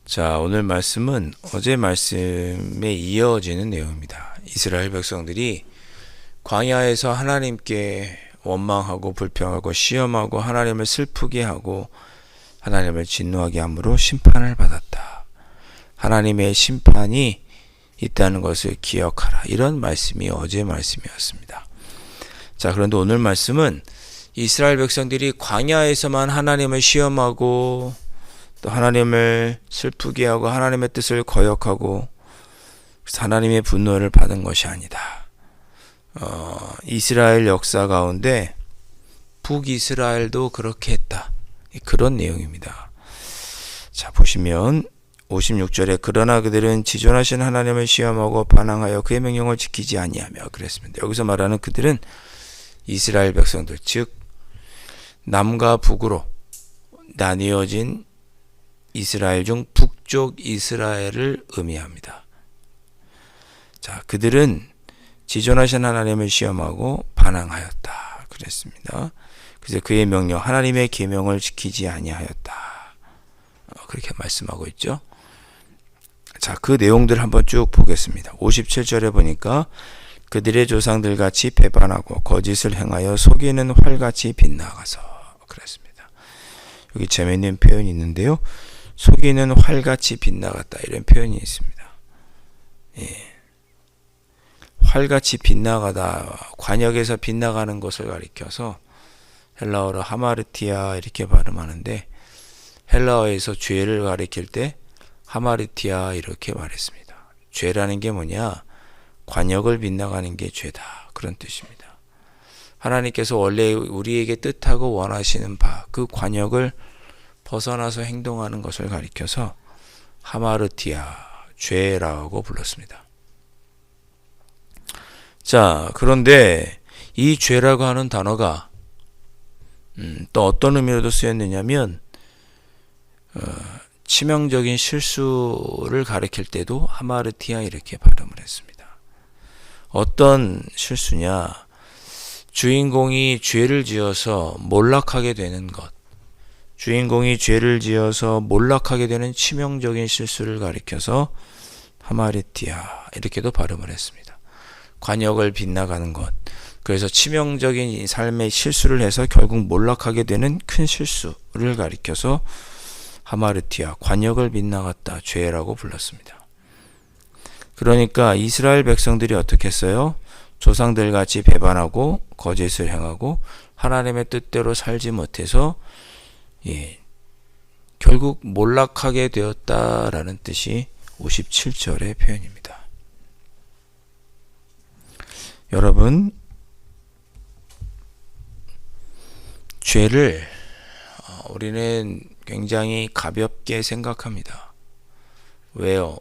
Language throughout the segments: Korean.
자, 오늘 말씀은 어제 말씀에 이어지는 내용입니다. 이스라엘 백성들이 광야에서 하나님께 원망하고 불평하고 시험하고 하나님을 슬프게 하고 하나님을 진노하게 함으로 심판을 받았다. 하나님의 심판이 있다는 것을 기억하라. 이런 말씀이 어제 말씀이었습니다. 자, 그런데 오늘 말씀은 이스라엘 백성들이 광야에서만 하나님을 시험하고 또 하나님을 슬프게 하고 하나님의 뜻을 거역하고 하나님의 분노를 받은 것이 아니다. 이스라엘 역사 가운데 북이스라엘도 그렇게 했다. 그런 내용입니다. 자, 보시면 56절에 그러나 그들은 지존하신 하나님을 시험하고 반항하여 그의 명령을 지키지 아니하며 그랬습니다. 여기서 말하는 그들은 이스라엘 백성들, 즉 남과 북으로 나뉘어진 이스라엘 중 북쪽 이스라엘을 의미합니다. 자, 그들은 지존하신 하나님을 시험하고 반항하였다. 그랬습니다. 그래서 그의 명령, 하나님의 계명을 지키지 아니하였다. 그렇게 말씀하고 있죠. 자, 그 내용들 한번 쭉 보겠습니다. 57절에 보니까 그들의 조상들 같이 배반하고 거짓을 행하여 속이는 활같이 빗나가서 그랬습니다. 여기 재미있는 표현이 있는데요. 속이는 활같이 빗나갔다. 이런 표현이 있습니다. 예. 활같이 빗나가다. 관역에서 빗나가는 것을 가리켜서 헬라어로 하마르티아 이렇게 발음하는데 헬라어에서 죄를 가리킬 때 하마르티아 이렇게 말했습니다. 죄라는 게 뭐냐? 관역을 빗나가는 게 죄다. 그런 뜻입니다. 하나님께서 원래 우리에게 뜻하고 원하시는 바, 그 관역을 벗어나서 행동하는 것을 가리켜서 하마르티아, 죄라고 불렀습니다. 자, 그런데 이 죄라고 하는 단어가 또 어떤 의미로도 쓰였느냐면 치명적인 실수를 가리킬 때도 하마르티아 이렇게 발음을 했습니다. 어떤 실수냐? 주인공이 죄를 지어서 몰락하게 되는 것, 주인공이 죄를 지어서 몰락하게 되는 치명적인 실수를 가리켜서 하마르티아 이렇게도 발음을 했습니다. 관역을 빗나가는 것, 그래서 치명적인 삶의 실수를 해서 결국 몰락하게 되는 큰 실수를 가리켜서 하마르티아, 관역을 빗나갔다, 죄라고 불렀습니다. 그러니까 이스라엘 백성들이 어떻게 했어요? 조상들 같이 배반하고 거짓을 행하고 하나님의 뜻대로 살지 못해서 결국 몰락하게 되었다라는 뜻이 57절의 표현입니다. 여러분, 죄를 우리는 굉장히 가볍게 생각합니다. 왜요?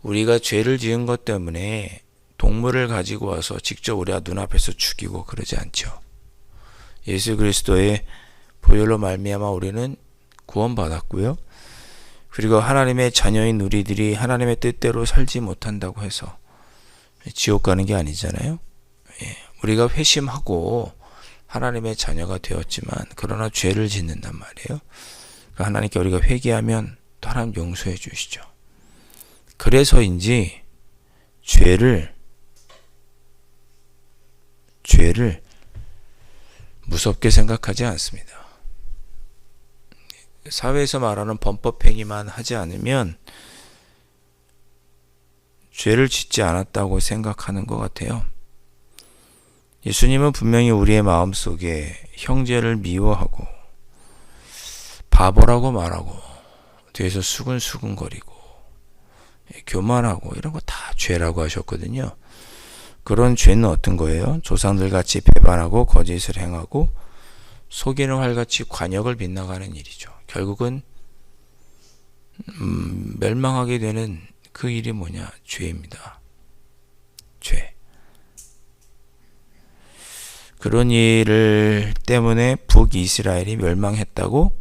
우리가 죄를 지은 것 때문에 동물을 가지고 와서 직접 우리가 눈앞에서 죽이고 그러지 않죠. 예수 그리스도의 보혈로 말미암아 우리는 구원받았고요. 그리고 하나님의 자녀인 우리들이 하나님의 뜻대로 살지 못한다고 해서 지옥 가는 게 아니잖아요. 우리가 회심하고 하나님의 자녀가 되었지만 그러나 죄를 짓는단 말이에요. 하나님께 우리가 회개하면 또 하나님 용서해 주시죠. 그래서인지 죄를 무섭게 생각하지 않습니다. 사회에서 말하는 범법행위만 하지 않으면 죄를 짓지 않았다고 생각하는 것 같아요. 예수님은 분명히 우리의 마음속에 형제를 미워하고 바보라고 말하고 뒤에서 수근수근거리고 교만하고 이런 거 다 죄라고 하셨거든요. 그런 죄는 어떤 거예요? 조상들같이 배반하고 거짓을 행하고 속이는 활같이 관역을 빗나가는 일이죠. 결국은 멸망하게 되는 그 일이 뭐냐? 죄입니다. 죄. 그런 일 때문에 북이스라엘이 멸망했다고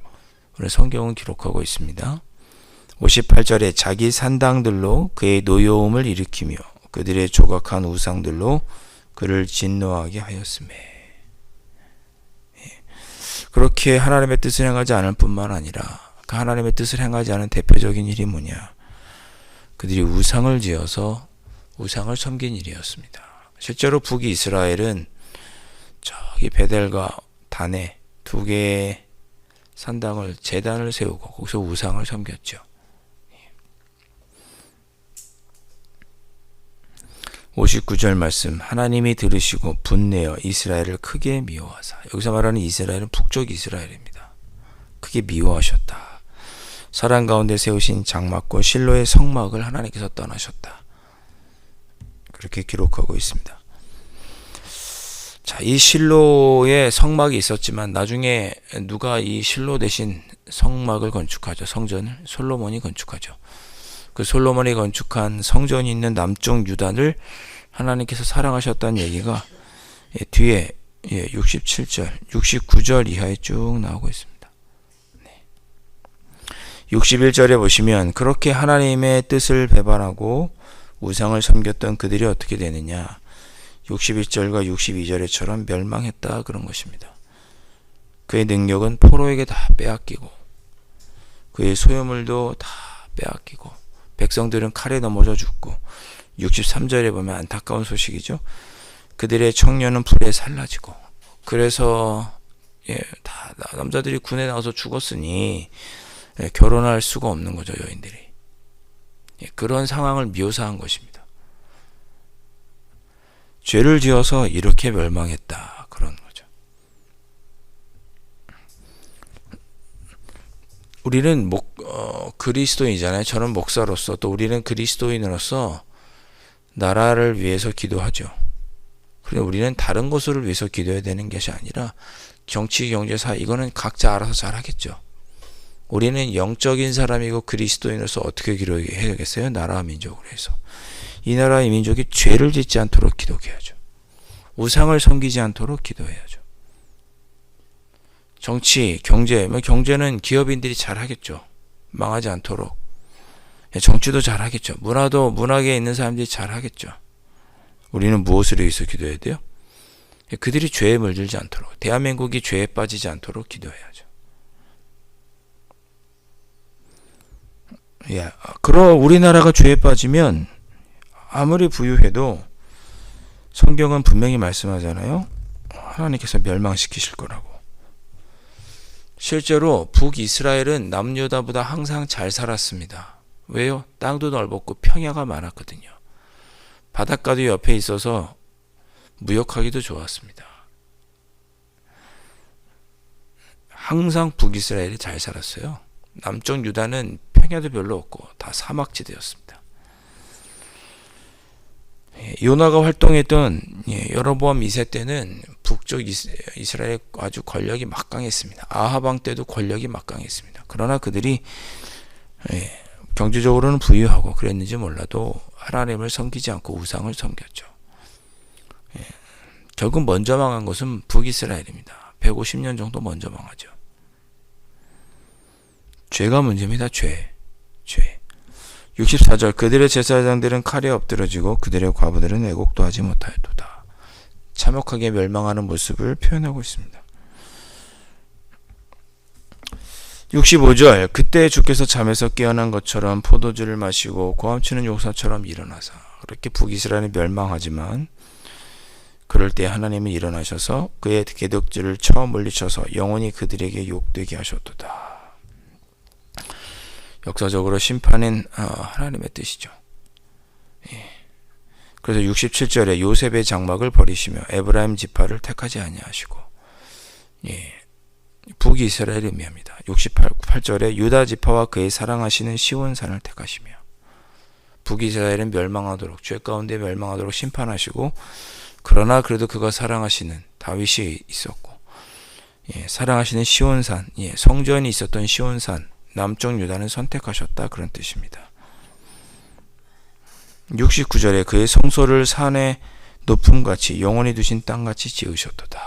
오늘 성경은 기록하고 있습니다. 58절에 자기 산당들로 그의 노여움을 일으키며 그들의 조각한 우상들로 그를 진노하게 하였으며, 그렇게 하나님의 뜻을 행하지 않을 뿐만 아니라 그 하나님의 뜻을 행하지 않은 대표적인 일이 뭐냐, 그들이 우상을 지어서 우상을 섬긴 일이었습니다. 실제로 북이스라엘은 저기 베델과 단에 두 개의 산당을, 제단을 세우고 거기서 우상을 섬겼죠. 59절 말씀, 하나님이 들으시고 분내어 이스라엘을 크게 미워하사. 여기서 말하는 이스라엘은 북쪽 이스라엘입니다. 크게 미워하셨다. 사람 가운데 세우신 장막과 실로의 성막을 하나님께서 떠나셨다. 그렇게 기록하고 있습니다. 자, 이 실로의 성막이 있었지만 나중에 누가 이 실로 대신 성막을 건축하죠? 성전을 솔로몬이 건축하죠. 그 솔로몬이 건축한 성전이 있는 남쪽 유다를 하나님께서 사랑하셨다는 얘기가 뒤에 67절, 69절 이하에 쭉 나오고 있습니다. 61절에 보시면 그렇게 하나님의 뜻을 배반하고 우상을 섬겼던 그들이 어떻게 되느냐, 61절과 62절에처럼 멸망했다, 그런 것입니다. 그의 능력은 포로에게 다 빼앗기고 그의 소유물도 다 빼앗기고 백성들은 칼에 넘어져 죽고, 63절에 보면 안타까운 소식이죠. 그들의 청년은 불에 살라지고, 그래서 다 남자들이 군에 나가서 죽었으니 결혼할 수가 없는 거죠, 여인들이. 그런 상황을 묘사한 것입니다. 죄를 지어서 이렇게 멸망했다, 그런 거죠. 우리는 그리스도인이잖아요. 저는 목사로서, 또 우리는 그리스도인으로서 나라를 위해서 기도하죠. 그런데 우리는 다른 것을 위해서 기도해야 되는 것이 아니라 정치, 경제, 사회, 이거는 각자 알아서 잘 하겠죠. 우리는 영적인 사람이고 그리스도인으로서 어떻게 기도해야겠어요? 나라와 민족을 해서. 이 나라의 민족이 죄를 짓지 않도록 기도해야죠. 우상을 섬기지 않도록 기도해야죠. 정치, 경제, 경제는 기업인들이 잘 하겠죠. 망하지 않도록. 정치도 잘 하겠죠. 문화계에 있는 사람들이 잘 하겠죠. 우리는 무엇을 위해서 기도해야 돼요? 그들이 죄에 물들지 않도록, 대한민국이 죄에 빠지지 않도록 기도해야죠. 그럼 우리나라가 죄에 빠지면 아무리 부유해도 성경은 분명히 말씀하잖아요. 하나님께서 멸망시키실 거라고. 실제로 북이스라엘은 남유다보다 항상 잘 살았습니다. 왜요? 땅도 넓었고 평야가 많았거든요. 바닷가도 옆에 있어서 무역하기도 좋았습니다. 항상 북이스라엘이 잘 살았어요. 남쪽 유다는 평야도 별로 없고 다 사막지대였습니다. 요나가 활동했던 여로보암 2세 때는 북쪽 이스라엘의 아주 권력이 막강했습니다. 아합 왕 때도 권력이 막강했습니다. 그러나 그들이 경제적으로는 부유하고 그랬는지 몰라도 하나님을 섬기지 않고 우상을 섬겼죠. 결국 먼저 망한 것은 북이스라엘입니다. 150년 정도 먼저 망하죠. 죄가 문제입니다. 죄. 64절, 그들의 제사장들은 칼에 엎드러지고 그들의 과부들은 애곡도 하지 못하였도다. 참혹하게 멸망하는 모습을 표현하고 있습니다. 65절, 그때 주께서 잠에서 깨어난 것처럼 포도주를 마시고 고함치는 용사처럼 일어나사. 그렇게 북이스라엘이 멸망하지만 그럴 때 하나님이 일어나셔서 그의 계덕들을 쳐 물리쳐서 영원히 그들에게 욕되게 하셨도다. 역사적으로 심판은 하나님의 뜻이죠. 그래서 67절에 요셉의 장막을 버리시며 에브라임 지파를 택하지 아니하시고, 북이스라엘을 의미합니다. 68절에 유다 지파와 그의 사랑하시는 시온산을 택하시며, 북이스라엘은 멸망하도록, 죄 가운데 멸망하도록 심판하시고, 그러나 그래도 그가 사랑하시는 다윗이 있었고, 사랑하시는 시온산, 성전이 있었던 시온산, 남쪽 유다는 선택하셨다, 그런 뜻입니다. 69절에 그의 성소를 산에 높음같이 영원히 두신 땅같이 지으셨도다.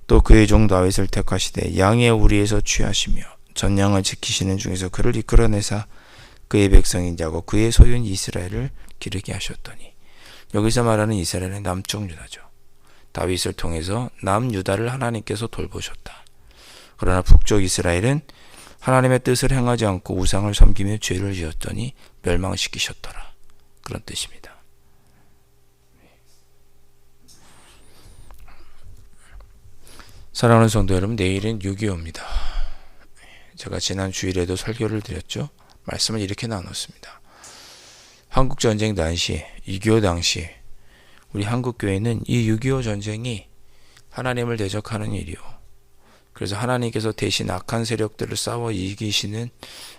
또 그의 종 다윗을 택하시되 양의 우리에서 취하시며 전양을 지키시는 중에서 그를 이끌어내사 그의 백성인 자고 그의 소유인 이스라엘을 기르게 하셨더니, 여기서 말하는 이스라엘은 남쪽 유다죠. 다윗을 통해서 남유다를 하나님께서 돌보셨다. 그러나 북쪽 이스라엘은 하나님의 뜻을 행하지 않고 우상을 섬기며 죄를 지었더니 멸망시키셨더라. 그런 뜻입니다. 사랑하는 성도 여러분, 내일은 6.25입니다. 제가 지난 주일에도 설교를 드렸죠. 말씀을 이렇게 나눴습니다. 한국전쟁 당시, 6.25 당시 우리 한국교회는 이 6.25 전쟁이 하나님을 대적하는 일이요, 그래서 하나님께서 대신 악한 세력들을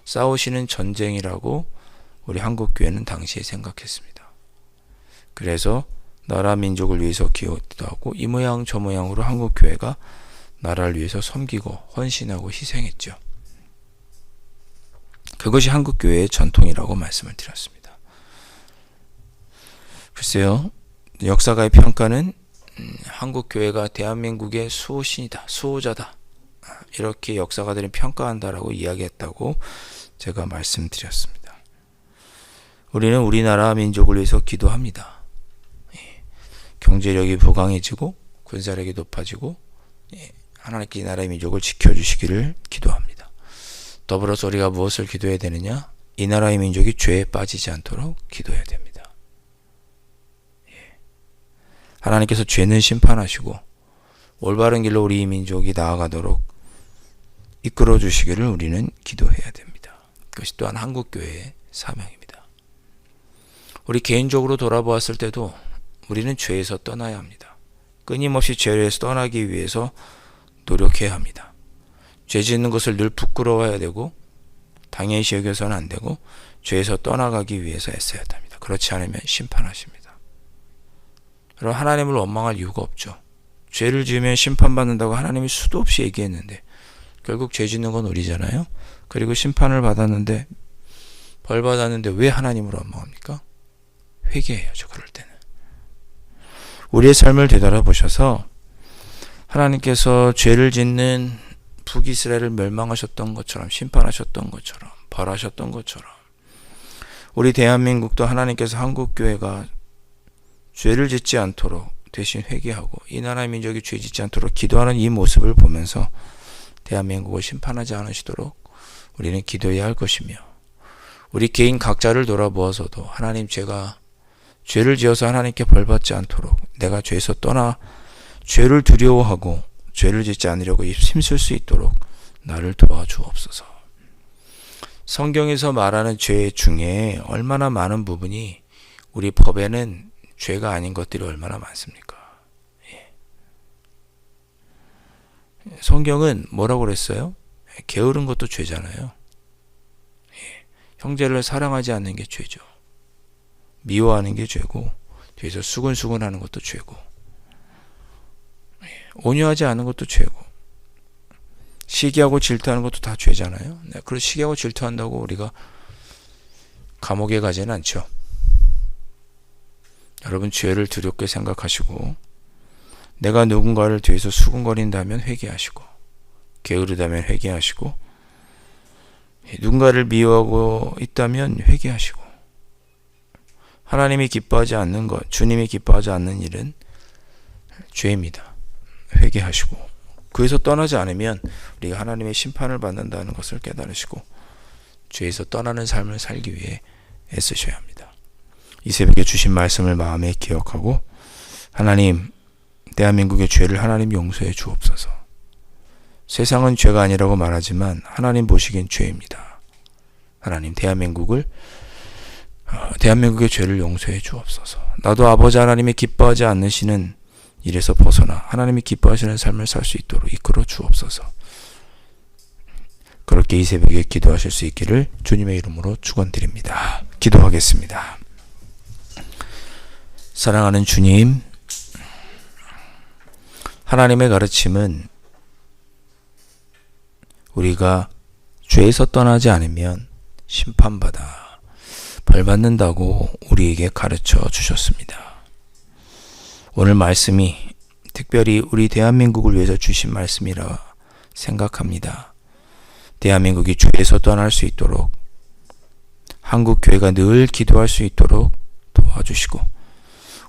싸우시는 전쟁이라고 우리 한국교회는 당시에 생각했습니다. 그래서 나라 민족을 위해서 기도도 하고 이 모양 저 모양으로 한국교회가 나라를 위해서 섬기고 헌신하고 희생했죠. 그것이 한국교회의 전통이라고 말씀을 드렸습니다. 글쎄요, 역사가의 평가는 한국교회가 대한민국의 수호신이다, 수호자다, 이렇게 역사가들이 평가한다라고 이야기했다고 제가 말씀드렸습니다. 우리는 우리나라 민족을 위해서 기도합니다. 경제력이 부강해지고 군사력이 높아지고 하나님께 이 나라의 민족을 지켜주시기를 기도합니다. 더불어서 우리가 무엇을 기도해야 되느냐? 이 나라의 민족이 죄에 빠지지 않도록 기도해야 됩니다. 하나님께서 죄는 심판하시고 올바른 길로 우리 민족이 나아가도록 이끌어 주시기를 우리는 기도해야 됩니다. 그것이 또한 한국교회의 사명입니다. 우리 개인적으로 돌아보았을 때도 우리는 죄에서 떠나야 합니다. 끊임없이 죄에서 떠나기 위해서 노력해야 합니다. 죄 짓는 것을 늘 부끄러워해야 되고 당연시 여겨서는 안 되고 죄에서 떠나가기 위해서 애써야 합니다. 그렇지 않으면 심판하십니다. 여러분, 하나님을 원망할 이유가 없죠. 죄를 지으면 심판받는다고 하나님이 수도 없이 얘기했는데 결국 죄 짓는 건 우리잖아요. 그리고 심판을 받았는데, 벌 받았는데 왜 하나님을 원망합니까? 회개해야죠. 그럴 때는 우리의 삶을 되돌아보셔서 하나님께서 죄를 짓는 북이스라엘을 멸망하셨던 것처럼, 심판하셨던 것처럼, 벌하셨던 것처럼 우리 대한민국도 하나님께서 한국교회가 죄를 짓지 않도록 대신 회개하고 이 나라의 민족이 죄 짓지 않도록 기도하는 이 모습을 보면서 대한민국을 심판하지 않으시도록 우리는 기도해야 할 것이며, 우리 개인 각자를 돌아보아서도 하나님, 제가 죄를 지어서 하나님께 벌받지 않도록 내가 죄에서 떠나 죄를 두려워하고 죄를 짓지 않으려고 힘쓸 수 있도록 나를 도와주옵소서. 성경에서 말하는 죄 중에 얼마나 많은 부분이 우리 법에는 죄가 아닌 것들이 얼마나 많습니까? 성경은 뭐라고 그랬어요? 게으른 것도 죄잖아요. 형제를 사랑하지 않는 게 죄죠. 미워하는 게 죄고, 뒤에서 수근수근하는 것도 죄고, 온유하지 않은 것도 죄고, 시기하고 질투하는 것도 다 죄잖아요. 그리고 시기하고 질투한다고 우리가 감옥에 가지는 않죠. 여러분, 죄를 두렵게 생각하시고, 내가 누군가를 뒤에서 수근거린다면 회개하시고, 게으르다면 회개하시고, 누군가를 미워하고 있다면 회개하시고, 하나님이 기뻐하지 않는 것, 주님이 기뻐하지 않는 일은 죄입니다. 회개하시고, 그에서 떠나지 않으면 우리가 하나님의 심판을 받는다는 것을 깨달으시고 죄에서 떠나는 삶을 살기 위해 애쓰셔야 합니다. 이 새벽에 주신 말씀을 마음에 기억하고, 하나님, 대한민국의 죄를 하나님 용서해 주옵소서. 세상은 죄가 아니라고 말하지만 하나님 보시기엔 죄입니다. 하나님, 대한민국의 죄를 용서해 주옵소서. 나도 아버지 하나님이 기뻐하지 않으시는 일에서 벗어나 하나님이 기뻐하시는 삶을 살 수 있도록 이끌어 주옵소서. 그렇게 이 새벽에 기도하실 수 있기를 주님의 이름으로 축원드립니다. 기도하겠습니다. 사랑하는 주님, 하나님의 가르침은 우리가 죄에서 떠나지 않으면 심판받아 벌받는다고 우리에게 가르쳐 주셨습니다. 오늘 말씀이 특별히 우리 대한민국을 위해서 주신 말씀이라 생각합니다. 대한민국이 죄에서 떠날 수 있도록, 한국 교회가 늘 기도할 수 있도록 도와주시고,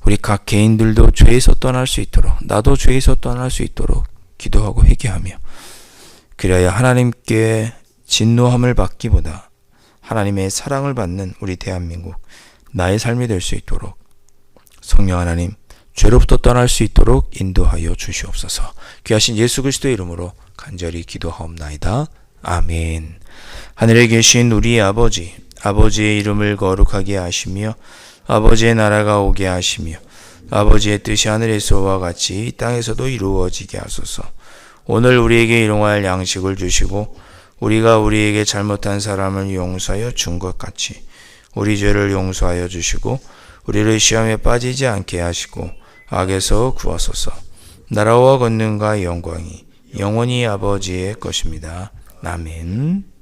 우리 각 개인들도 죄에서 떠날 수 있도록, 나도 죄에서 떠날 수 있도록 기도하고 회개하며, 그래야 하나님께 진노함을 받기보다 하나님의 사랑을 받는 우리 대한민국, 나의 삶이 될 수 있도록 성령 하나님, 죄로부터 떠날 수 있도록 인도하여 주시옵소서. 귀하신 예수 그리스도의 이름으로 간절히 기도하옵나이다. 아멘. 하늘에 계신 우리 아버지, 아버지의 이름을 거룩하게 하시며 아버지의 나라가 오게 하시며 아버지의 뜻이 하늘에서와 같이 이 땅에서도 이루어지게 하소서. 오늘 우리에게 일용할 양식을 주시고 우리가 우리에게 잘못한 사람을 용서하여 준 것 같이 우리 죄를 용서하여 주시고 우리를 시험에 빠지지 않게 하시고 악에서 구하소서. 나라와 권능과 영광이 영원히 아버지의 것입니다. 아멘.